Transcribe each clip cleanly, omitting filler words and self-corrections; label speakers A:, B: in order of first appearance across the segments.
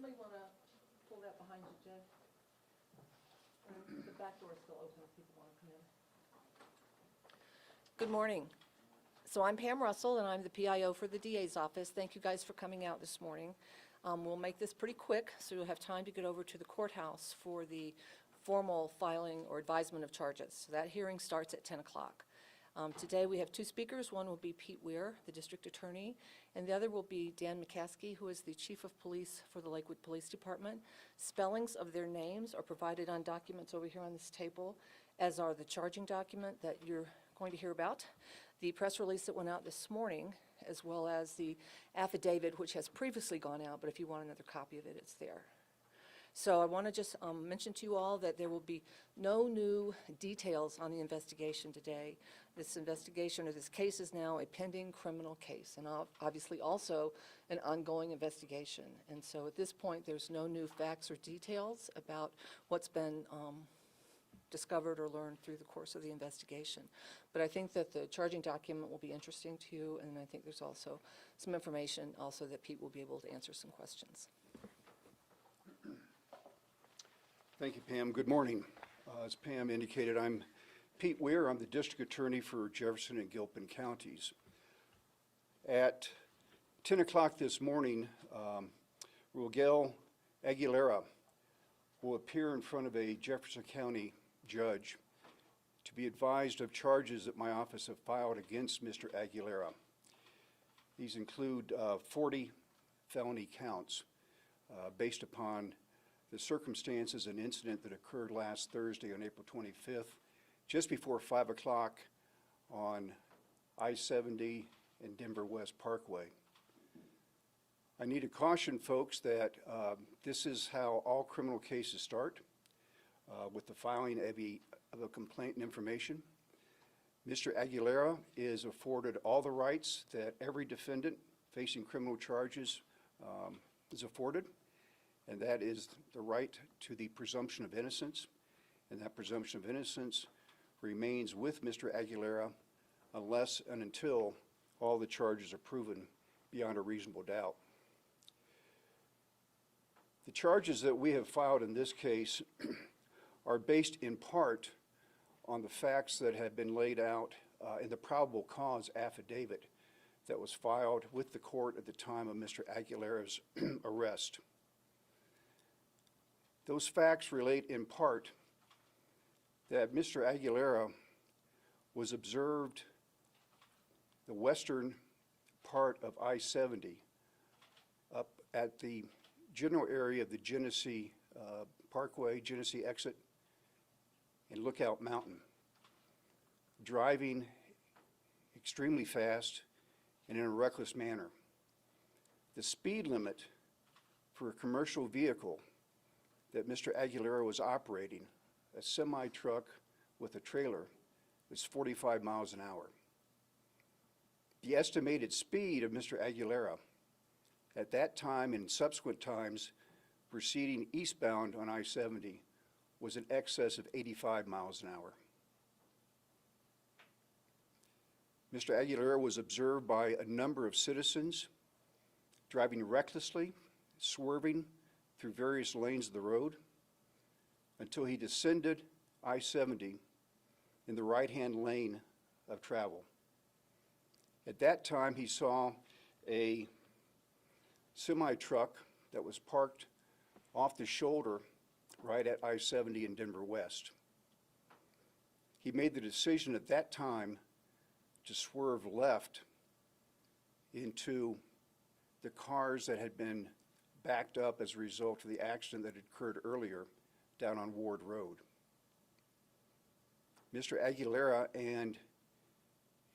A: somebody want to pull that behind you, Jed? The back door is still open if people want to come in. Good morning. So I'm Pam Russell, and I'm the PIO for the DA's office. Thank you guys for coming out this morning. We'll make this pretty quick, so you'll have time to get over to the courthouse for the formal filing or advisement of charges. So that hearing starts at 10 o'clock. Today we have two speakers. One will be Pete Weir, the district attorney, and the other will be Dan McCaskey, who is the chief of police for the Lakewood Police Department. Spellings of their names are provided on documents over here on this table, as are the charging document that you're going to hear about, the press release that went out this morning, as well as the affidavit, which has previously gone out, but if you want another copy of it, it's there. So I want to just mention to you all that there will be no new details on the investigation today. This investigation or this case is now a pending criminal case, and obviously also an ongoing investigation. And so at this point, there's no new facts or details about what's been discovered or learned through the course of the investigation. But I think that the charging document will be interesting to you, and I think there's also some information also that Pete will be able to answer some questions.
B: Thank you, Pam. Good morning. As Pam indicated, I'm Pete Weir. I'm the district attorney for Jefferson and Gilpin counties. At 10 o'clock this morning, Ruel Aguilera will appear in front of a Jefferson County judge to be advised of charges that my office have filed against Mr. Aguilera. These include 40 felony counts based upon the circumstances and incident that occurred last Thursday on April 25th, just before 5 o'clock on I-70 and Denver West Parkway. I need to caution folks that this is how all criminal cases start, with the filing of a complaint and information. Mr. Aguilera is afforded all the rights that every defendant facing criminal charges is afforded, and that is the right to the presumption of innocence, and that presumption of innocence remains with Mr. Aguilera unless and until all the charges are proven beyond a reasonable doubt. The charges that we have filed in this case are based in part on the facts that have been laid out in the probable cause affidavit that was filed with the court at the time of Mr. Aguilera's arrest. Those facts relate in part that Mr. Aguilera was observed the western part of I-70 up at the general area of the Genesee Parkway, Genesee exit, and Lookout Mountain, driving extremely fast and in a reckless manner. The speed limit for a commercial vehicle that Mr. Aguilera was operating, a semi-truck with a trailer, was 45 miles an hour. The estimated speed of Mr. Aguilera at that time and subsequent times proceeding eastbound on I-70 was in excess of 85 miles an hour. Mr. Aguilera was observed by a number of citizens driving recklessly, swerving through various lanes of the road until he descended I-70 in the right-hand lane of travel. At that time, he saw a semi-truck that was parked off the shoulder right at I-70 in Denver West. He made the decision at that time to swerve left into the cars that had been backed up as a result of the accident that had occurred earlier down on Ward Road. Mr. Aguilera and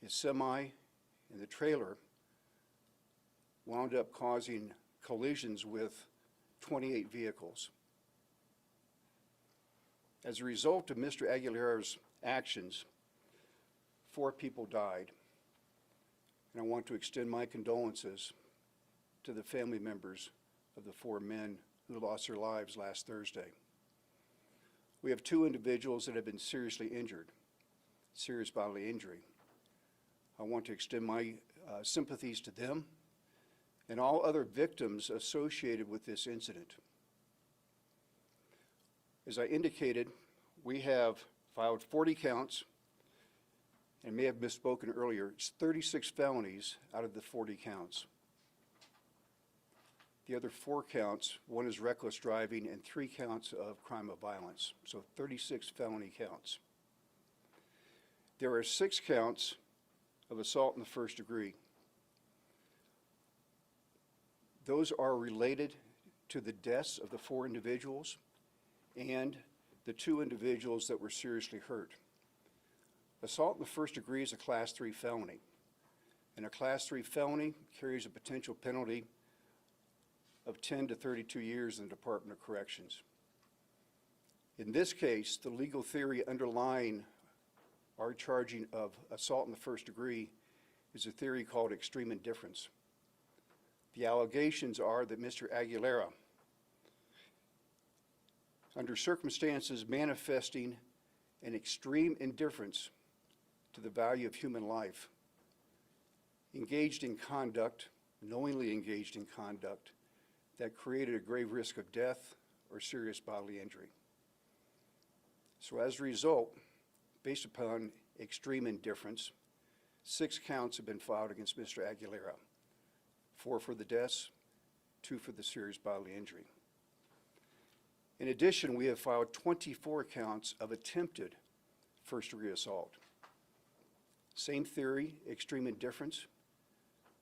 B: his semi and the trailer wound up causing collisions with 28 vehicles. As a result of Mr. Aguilera's actions, 4 people died, and I want to extend my condolences to the family members of the 4 men who lost their lives last Thursday. We have 2 individuals that have been seriously injured, serious bodily injury. I want to extend my sympathies to them and all other victims associated with this incident. As I indicated, we have filed 40 counts, and may have misspoken earlier. It's 36 felonies out of the 40 counts. The other 4 counts, one is reckless driving and 3 counts of crime of violence. So 36 felony counts. There are 6 counts of assault in the first degree. Those are related to the deaths of the 4 individuals and the 2 individuals that were seriously hurt. Assault in the first degree is a Class 3 felony, and a Class 3 felony carries a potential penalty of 10 to 32 years in the Department of Corrections. In this case, the legal theory underlying our charging of assault in the first degree is a theory called extreme indifference. The allegations are that Mr. Aguilera, under circumstances manifesting an extreme indifference to the value of human life, engaged in conduct, knowingly engaged in conduct, that created a grave risk of death or serious bodily injury. So as a result, based upon extreme indifference, 6 counts have been filed against Mr. Aguilera, 4 for the deaths, 2 for the serious bodily injury. In addition, we have filed 24 counts of attempted first-degree assault. Same theory, extreme indifference,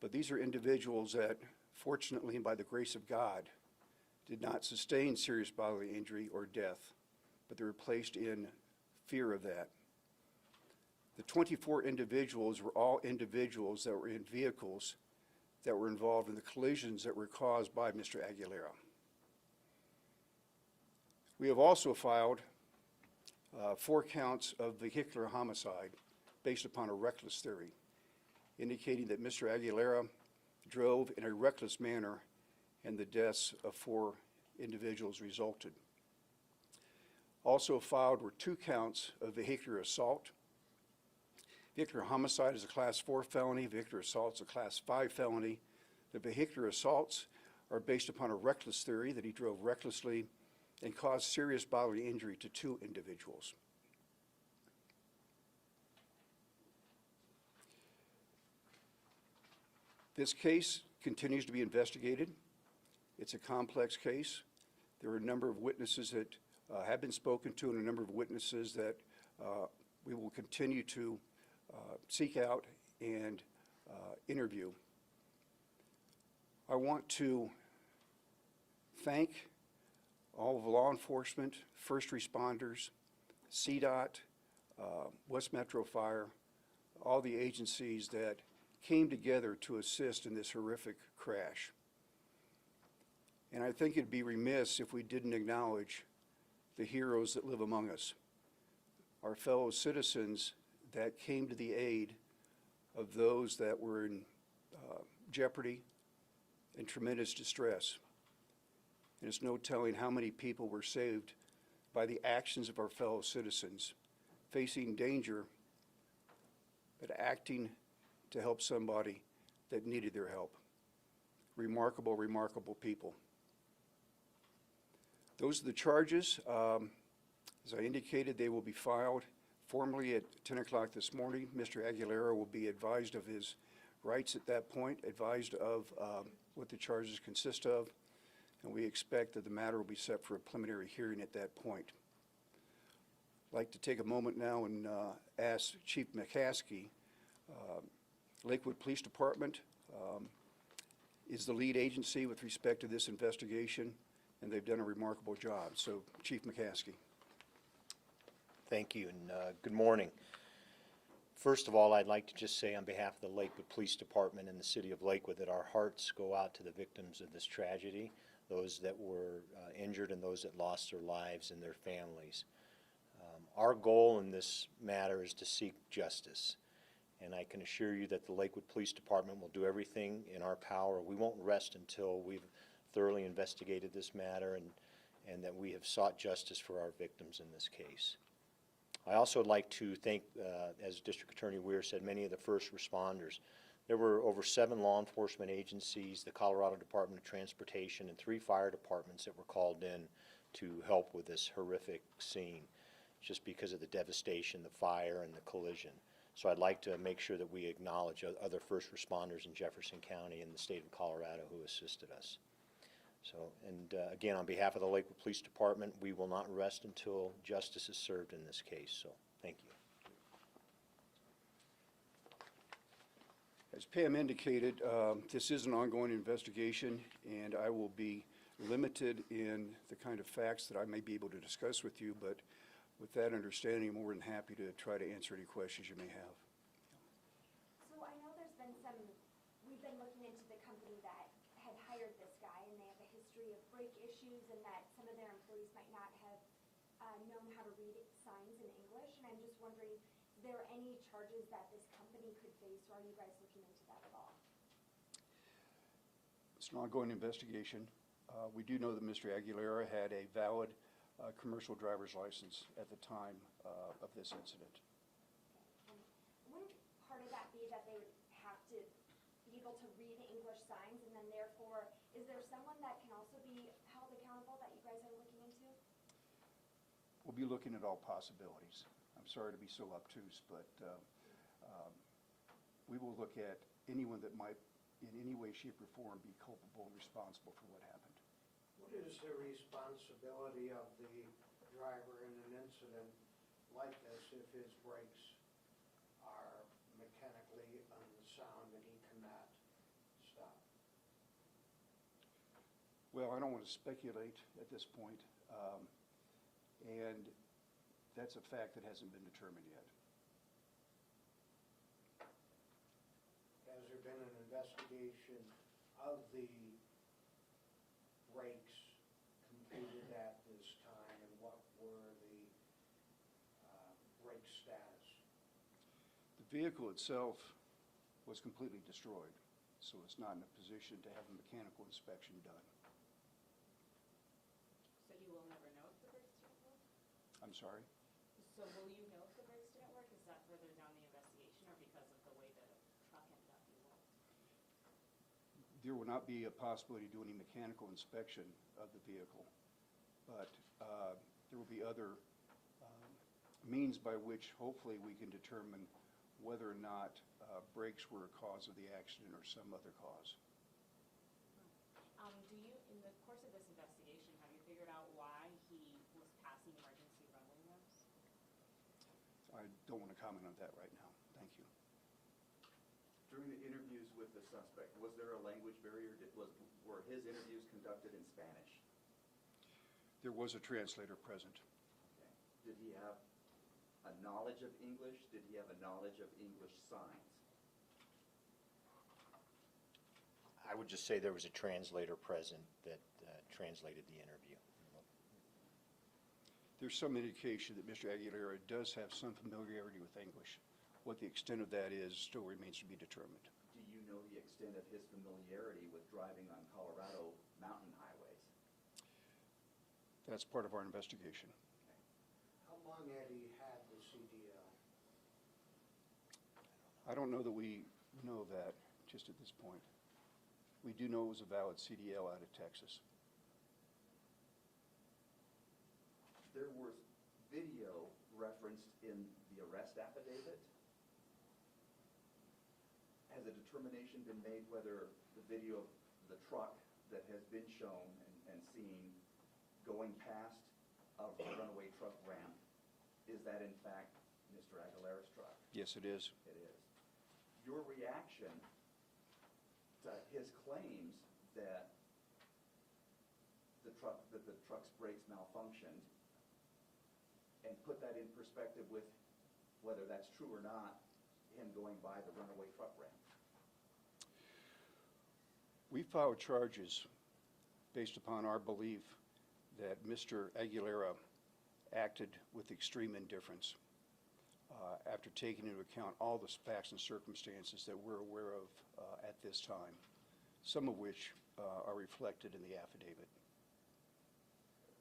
B: but these are individuals that, fortunately and by the grace of God, did not sustain serious bodily injury or death, but they were placed in fear of that. The 24 individuals were all individuals that were in vehicles that were involved in the collisions that were caused by Mr. Aguilera. We have also filed 4 counts of vehicular homicide based upon a reckless theory, indicating that Mr. Aguilera drove in a reckless manner and the deaths of 4 individuals resulted. Also filed were 2 counts of vehicular assault. Vehicular homicide is a Class 4 felony. Vehicular assault is a Class 5 felony. The vehicular assaults are based upon a reckless theory that he drove recklessly and caused serious bodily injury to 2 individuals. This case continues to be investigated. It's a complex case. There are a number of witnesses that have been spoken to and a number of witnesses that we will continue to seek out and interview. I want to thank all of law enforcement, first responders, CDOT, West Metro Fire, all the agencies that came together to assist in this horrific crash. And I think it'd be remiss if we didn't acknowledge the heroes that live among us, our fellow citizens that came to the aid of those that were in jeopardy and tremendous distress. And it's no telling how many people were saved by the actions of our fellow citizens, facing danger, but acting to help somebody that needed their help. Remarkable, remarkable people. Those are the charges. As I indicated, they will be filed formally at 10 o'clock this morning. Mr. Aguilera will be advised of his rights at that point, advised of what the charges consist of, and we expect that the matter will be set for a preliminary hearing at that point. I'd like to take a moment now and ask Chief McCaskey. Lakewood Police Department is the lead agency with respect to this investigation, and they've done a remarkable job. So, Chief McCaskey.
C: Thank you, and good morning. First of all, I'd like to just say on behalf of the Lakewood Police Department and the City of Lakewood that our hearts go out to the victims of this tragedy, those that were injured and those that lost their lives and their families. Our goal in this matter is to seek justice. And I can assure you that the Lakewood Police Department will do everything in our power. We won't rest until we've thoroughly investigated this matter and that we have sought justice for our victims in this case. I also would like to thank, as District Attorney Weir said, many of the first responders There were over 7 law enforcement agencies, the Colorado Department of Transportation, and 3 fire departments that were called in to help with this horrific scene, just because of the devastation, the fire, and the collision. So I'd like to make sure that we acknowledge other first responders in Jefferson County and the state of Colorado who assisted us. So, and again, on behalf of the Lakewood Police Department, we will not rest until justice is served in this case. So, thank you.
B: As Pam indicated, this is an ongoing investigation, and I will be limited in the kind of facts that I may be able to discuss with you, but with that understanding, I'm more than happy to try to answer any questions you may have.
D: So I know there's been some, we've been looking into the company that had hired this guy, and they have a history of brake issues, and that some of their employees might not have known how to read signs in English, and I'm just wondering, is there any charges that this company could face, or are you guys looking into that at all?
B: It's an ongoing investigation. We do know that Mr. Aguilera had a valid commercial driver's license at the time of this incident.
D: And wouldn't part of that be that they would have to be able to read English signs, and then therefore, is there someone that can also be held accountable that you guys are looking into?
B: We'll be looking at all possibilities. I'm sorry to be so obtuse, but we will look at anyone that might in any way, shape, or form be culpable and responsible for what happened.
E: What is the responsibility of the driver in an incident like this if his brakes are mechanically unsound and he cannot stop?
B: Well, I don't want to speculate at this point, and that's a fact that hasn't been determined yet.
E: Has there been an investigation of the brakes completed at this time, and what were the brake status?
B: The vehicle itself was completely destroyed, so it's not in a position to have a mechanical inspection done.
F: So you will never know if the brakes didn't work?
B: I'm sorry?
F: So will you know if the brakes didn't work? Is that further down the investigation, or because of the way the truck ended up being rolled?
B: There will not be a possibility to do any mechanical inspection of the vehicle, but there will be other means by which hopefully we can determine whether or not brakes were a cause of the accident or some other cause.
F: Do you, in the course of this investigation, have you figured out why he was passing emergency runway routes?
B: I don't want to comment on that right now. Thank you.
G: During the interviews with the suspect, was there a language barrier? Were his interviews conducted in Spanish?
B: There was a translator present.
G: Okay. Did he have a knowledge of English? Did he have a knowledge of English signs?
C: I would just say there was a translator present that translated the interview.
B: There's some indication that Mr. Aguilera does have some familiarity with English. What the extent of that is still remains to be determined.
G: Do you know the extent of his familiarity with driving on Colorado mountain highways?
B: That's part of our investigation.
E: How long had he had the CDL?
B: I don't know that we know that just at this point. We do know it was a valid CDL out of Texas.
G: There was video referenced in the arrest affidavit. Has a determination been made whether the video of the truck that has been shown and seen going past a runaway truck ramp, is that in fact Mr. Aguilera's truck?
B: Yes, it is.
G: It is. Your reaction to his claims that the truck's brakes malfunctioned, and put that in perspective with whether that's true or not, him going by the runaway truck ramp?
B: We filed charges based upon our belief that Mr. Aguilera acted with extreme indifference after taking into account all the facts and circumstances that we're aware of at this time, some of which are reflected in the affidavit.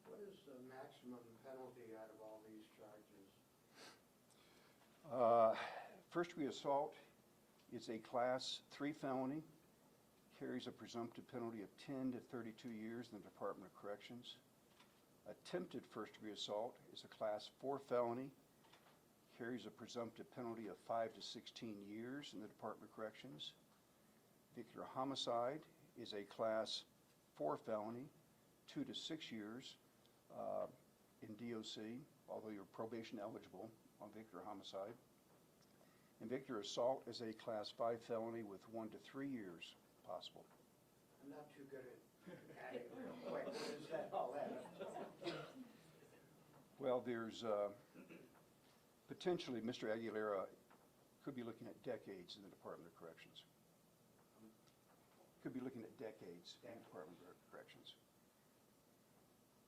E: What is the maximum penalty out of all these charges?
B: First-degree assault It's a Class 3 felony, carries a presumptive penalty of 10 to 32 years in the Department of Corrections. Attempted first-degree assault is a Class 4 felony, carries a presumptive penalty of 5 to 16 years in the Department of Corrections. Vehicular homicide is a Class 4 felony, 2 to 6 years in DOC, although you're probation eligible on vehicular homicide. And vehicular assault is a Class 5 felony with 1 to 3 years possible.
E: I'm not too good at adding real quick. What does that all add up to?
B: Well, there's potentially, Mr. Aguilera could be looking at decades in the Department of Corrections. Could be looking at decades in the Department of Corrections.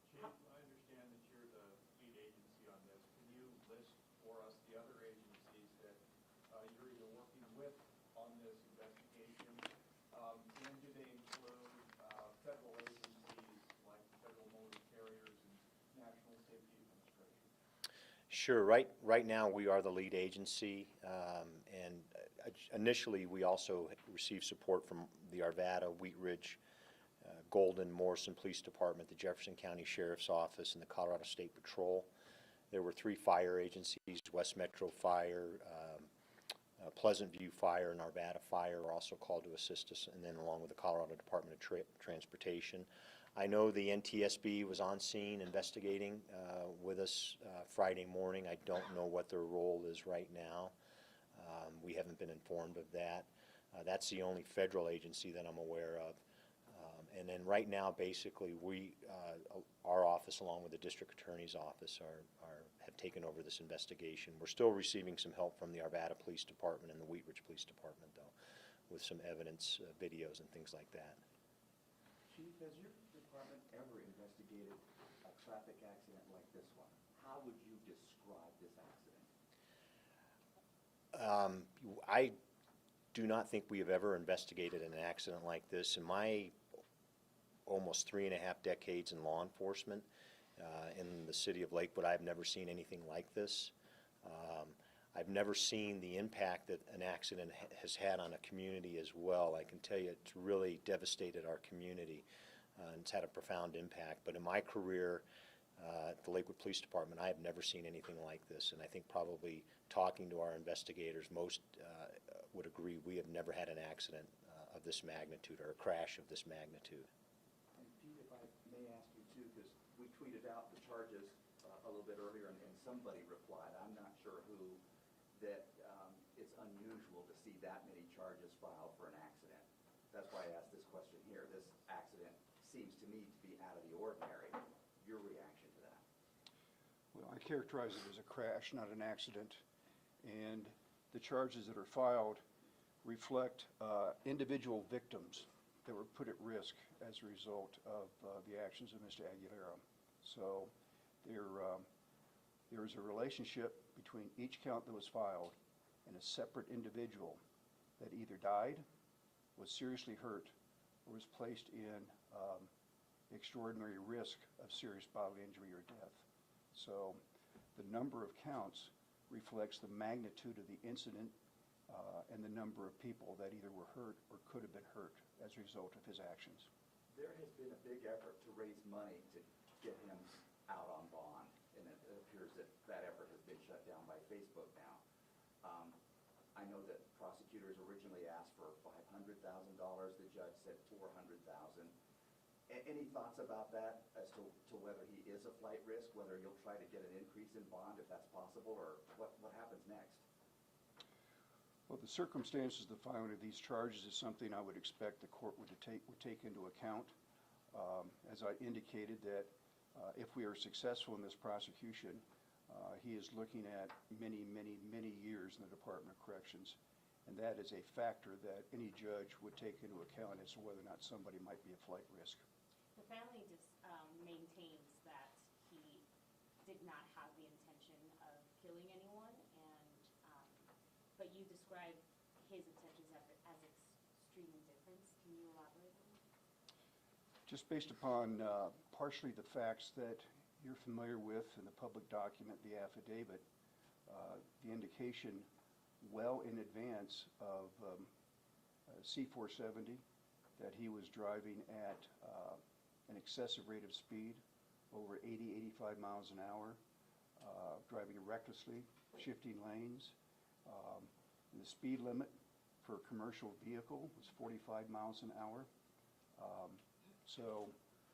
H: Chief, I understand that you're the lead agency on this. Can you list for us the other agencies that you're either working with on this investigation? And do they include federal agencies like the Federal Motor Carriers and National Safety Administration?
C: Sure. Right now, we are the lead agency, and initially, we also received support from the Arvada, Wheat Ridge, Golden, Morrison Police Department, the Jefferson County Sheriff's Office, and the Colorado State Patrol. There were 3 fire agencies, West Metro Fire, Pleasant View Fire, and Arvada Fire are also called to assist us, and then along with the Colorado Department of Transportation. I know the NTSB was on scene investigating with us Friday morning. I don't know what their role is right now. We haven't been informed of that. That's the only federal agency that I'm aware of. And then right now, basically, our office, along with the district attorney's office, have taken over this investigation. We're still receiving some help from the Arvada Police Department and the Wheat Ridge Police Department, though, with some evidence, videos, and things like that.
G: Chief, has your department ever investigated a traffic accident like this one? How would you describe this accident?
C: I do not think we have ever investigated an accident like this. In my almost 3.5 decades in law enforcement in the city of Lakewood, I've never seen anything like this. I've never seen the impact that an accident has had on a community as well. I can tell you it's really devastated our community, and it's had a profound impact. But in my career at the Lakewood Police Department, I have never seen anything like this, and I think probably talking to our investigators, most would agree we have never had an accident of this magnitude or a crash of this magnitude.
G: And Pete, if I may ask you too, because we tweeted out the charges a little bit earlier, and somebody replied, I'm not sure who, that it's unusual to see that many charges filed for an accident. That's why I asked this question here. This accident seems to me to be out of the ordinary. Your reaction to that?
B: Well, I characterize it as a crash, not an accident. And the charges that are filed reflect individual victims that were put at risk as a result of the actions of Mr. Aguilera. So there is a relationship between each count that was filed and a separate individual that either died, was seriously hurt, or was placed in extraordinary risk of serious bodily injury or death. So the number of counts reflects the magnitude of the incident and the number of people that either were hurt or could have been hurt as a result of his actions.
G: There has been a big effort to raise money to get him out on bond, and it appears that that effort has been shut down by Facebook now. I know that prosecutors originally asked for $500,000. The judge said $400,000. Any thoughts about that as to whether he is a flight risk, whether you'll try to get an increase in bond if that's possible, or what happens next?
B: Well, the circumstances of the filing of these charges is something I would expect the court would take into account. As I indicated, that if we are successful in this prosecution, he is looking at many, many, many years in the Department of Corrections, and that is a factor that any judge would take into account as to whether or not somebody might be a flight risk.
F: The family just maintains that he did not have the intention of killing anyone, and but you describe his intentions as extremely different. Can you elaborate on that?
B: Just based upon partially the facts that you're familiar with in the public document, the affidavit, the indication well in advance of C-470 that he was driving at an excessive rate of speed, over 80, 85 miles an hour, driving recklessly, shifting lanes. The speed limit for a commercial vehicle was 45 miles an hour. So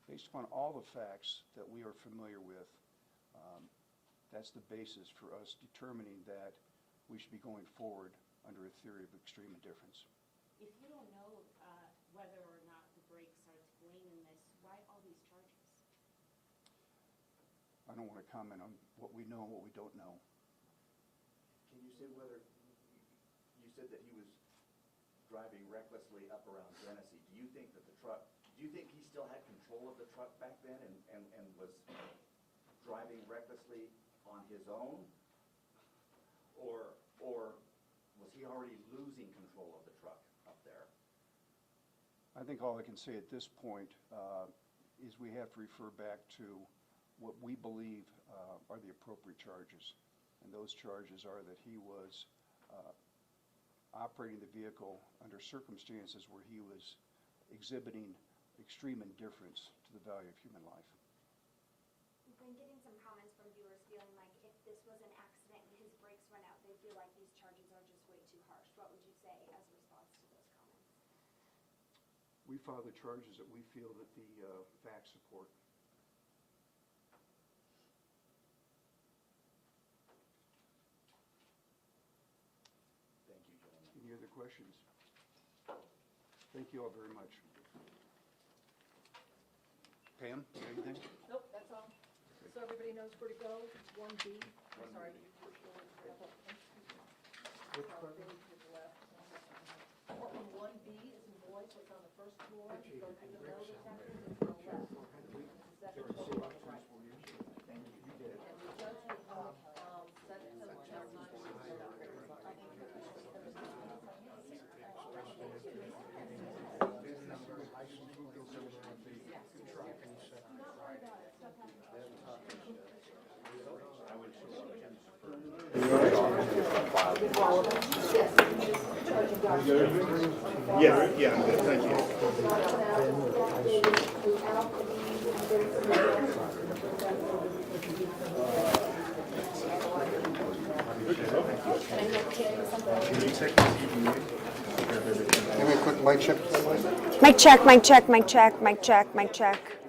B: based upon all the facts that we are familiar with, that's the basis for us determining that we should be going forward under a theory of extreme indifference.
F: If you don't know whether or not the brakes are to blame in this, why all these charges?
B: I don't want to comment on what we know and what we don't know.
G: Can you say whether, you said that he was driving recklessly up around Genesee. Do you think that the truck, do you think he still had control of the truck back then and was driving recklessly on his own? Or was he already losing control of the truck up there?
B: I think all I can say at this point is we have to refer back to what we believe are the appropriate charges. And those charges are that he was operating the vehicle under circumstances where he was exhibiting extreme indifference to the value of human life.
D: We've been getting some comments from viewers feeling like if this was an accident and his brakes run out, they feel like these charges are just way too harsh. What would you say as a response to those comments?
B: We file the charges that we feel that the facts support.
G: Thank you, gentlemen.
B: Any other questions? Thank you all very much. Pam, anything?
A: Nope, that's all. So everybody knows where to go, 1B, I'm sorry. Courtroom 1B is in Boyce, it's on the first floor, you go to the middle section, it's on the left. The second floor on the right. And the judge will, sentence them to
I: Yeah, yeah, I'm good, thank you.
B: Give me a quick mic check.
J: Mic check, mic check, mic check, mic check, mic check.